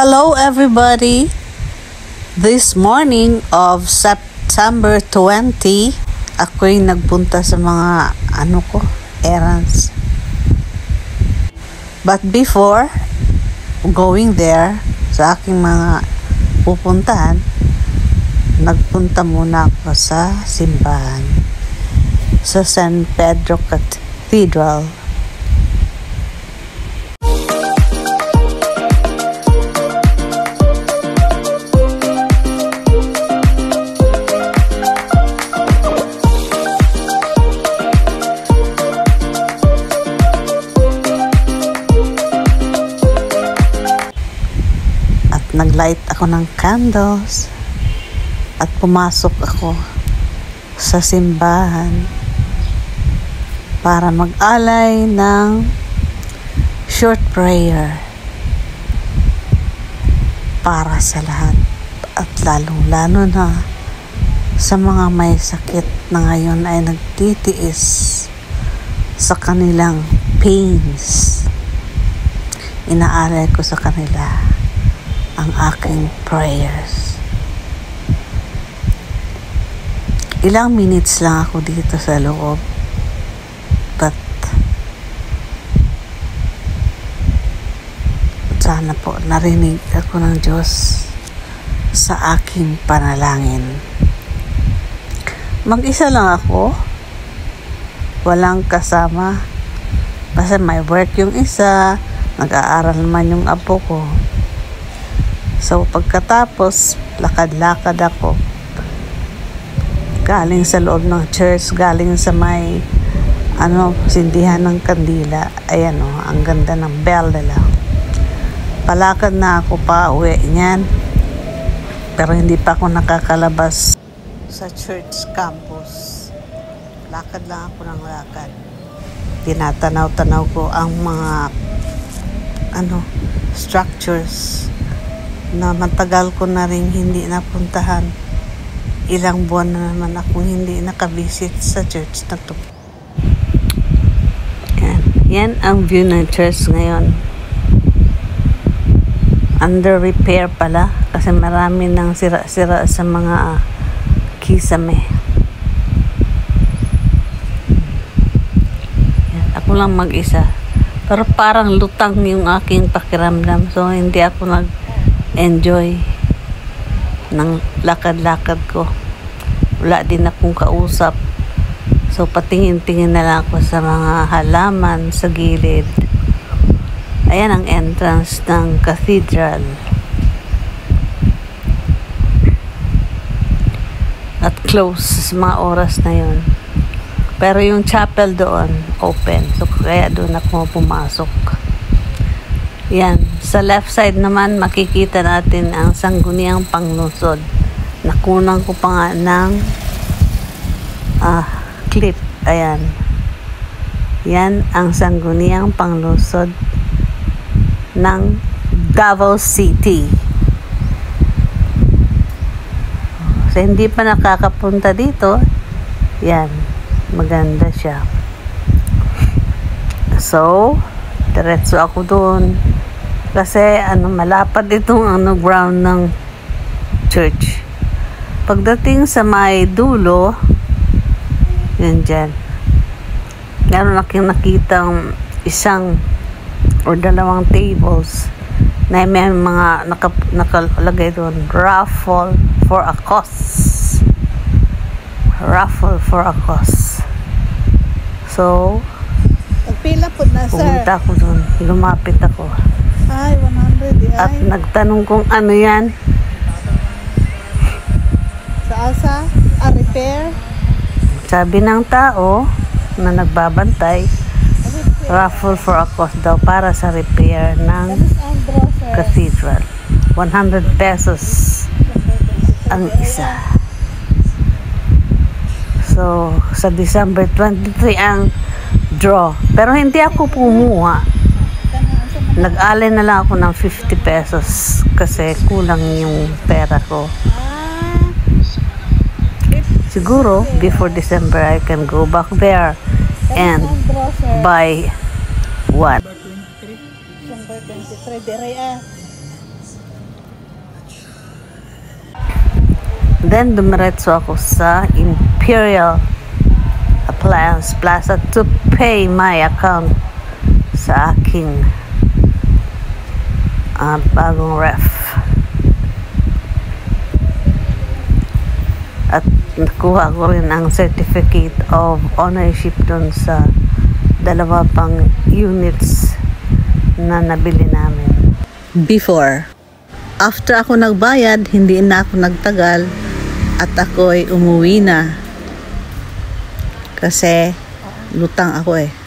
Hello everybody! This morning of September 20, ako'y nagpunta sa mga errands. But before going there, sa aking mga pupuntahan, nagpunta muna ako sa simbahan, sa San Pedro Cathedral. Naglight ako ng candles at pumasok ako sa simbahan para mag-alay ng short prayer para sa lahat, at lalong-lalo na sa mga may sakit na ngayon ay nagtitiis sa kanilang pains. Inaalay ko sa kanila ang aking prayers. Ilang minutes lang ako dito sa loob, but sana po narinig ako ng Diyos sa aking panalangin. Mag-isa lang ako, walang kasama kasi may work yung isa, nag-aaral naman yung apo ko. So, pagkatapos, lakad-lakad ako. Galing sa loob ng church, galing sa may, sindihan ng kandila. Ayan ang ganda ng bell nila. Palakad na ako pa uwi niyan. Pero hindi pa ako nakakalabas sa church campus. Lakad lang ako ng lakad. Tinatanaw-tanaw ko ang mga, structures na matagal ko na rin hindi napuntahan. Ilang buwan na naman akong hindi nakabisit sa church na to. Yan ang view ng church ngayon. Under repair pala kasi marami nang sira-sira sa mga kisame. Yan, ako lang mag-isa. Pero parang lutang yung aking pakiramdam. So hindi ako enjoy ng lakad-lakad ko. Wala din akong kausap. So, patingin-tingin na lang ako sa mga halaman sa gilid. Ayan ang entrance ng cathedral. At close sa mga oras na yon. Pero yung chapel doon, open. So, kaya doon ako pumasok. Yan. Sa left side naman, makikita natin ang Sangguniang Panglungsod. Nakunan ko pa nga ng clip. Ayan. Yan ang Sangguniang Panglungsod ng Davao City. So, hindi pa nakakapunta dito. Yan. Maganda siya. So, diretso ako doon. Kasi malapad itong ground ng church. Pagdating sa may dulo, yan dyan, meron akong nakitang isang or dalawang tables na may mga nakalagay doon, raffle for a cause. Raffle for a cause. So, pila po na, sir. Pumunta ako doon. Lumapit ako. Ay, 100. At nagtanong kung ano yan. Sa asa? Repair? Sabi ng tao na nagbabantay, raffle for a cause daw para sa repair ng cathedral. 100 pesos ang isa. So, sa December 23 ang draw. Pero hindi ako pumuha. Nag-alay na lang ako ng 50 pesos kasi kulang yung pera ko. Siguro, before December, I can go back there and buy one. December 23, dire Then dumiretso ako sa Imperial Appliance Plaza to pay my account sa aking bagong ref. At nakuha ko rin ang certificate of ownership dun sa dalawa pang units na nabili namin. Before. After ako nagbayad, hindi na ako nagtagal at ako'y umuwi na. Kasi lutang ako eh.